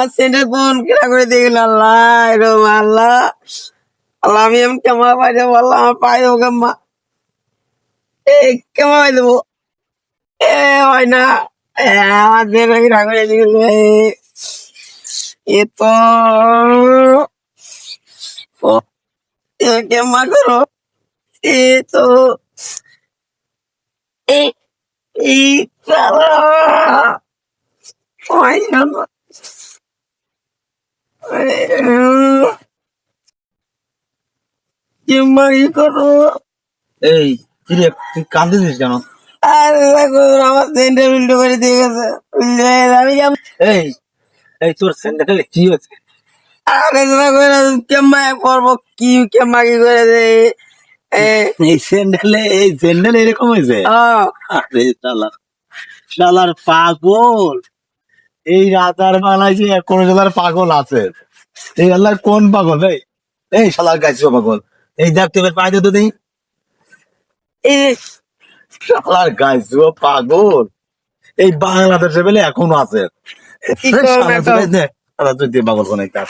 আমার সেন্টার কোন কিনা করে দিয়ে গেল আল্লাহ এরকম আল্লাহ আল্লাহ আমি এমন কেমন পাই দেবো আল্লাহ আমার পাই দেবো কেমা কেমন পাই দেবো হয় না আমার সেন্টার কিনা করে দিয়ে গেল এ তো কেমা করো এ তো এই হয় না কেমা কি করো এই কিরে তুই কান্দিস কেন? আরে দেখো আমার সেন্টার উল্টো করে দিয়ে গেছে উল্টো হয়ে গেছে। আমি কেমন এই এই তোর স্যান্ডেলে কি হয়েছে? আরে দেখো কেমা করবো কি কেমা কি করে দে এই স্যান্ডেল এরকম হয়েছে? আরে শালার শালার পাগল! এই রাতার বেলায় যে কোন শালার পাগল আছে? এই আল্লাহর কোন পাগল? এই শালার গাইছো পাগল! এই দেখ তুই এবার পায়ে দে তো দেখি। শালার গাইছো পাগল! এই বাংলাদেশে বলে এখনো আছে। কি করবো শালা এখন? তুই পাগল কোন একটা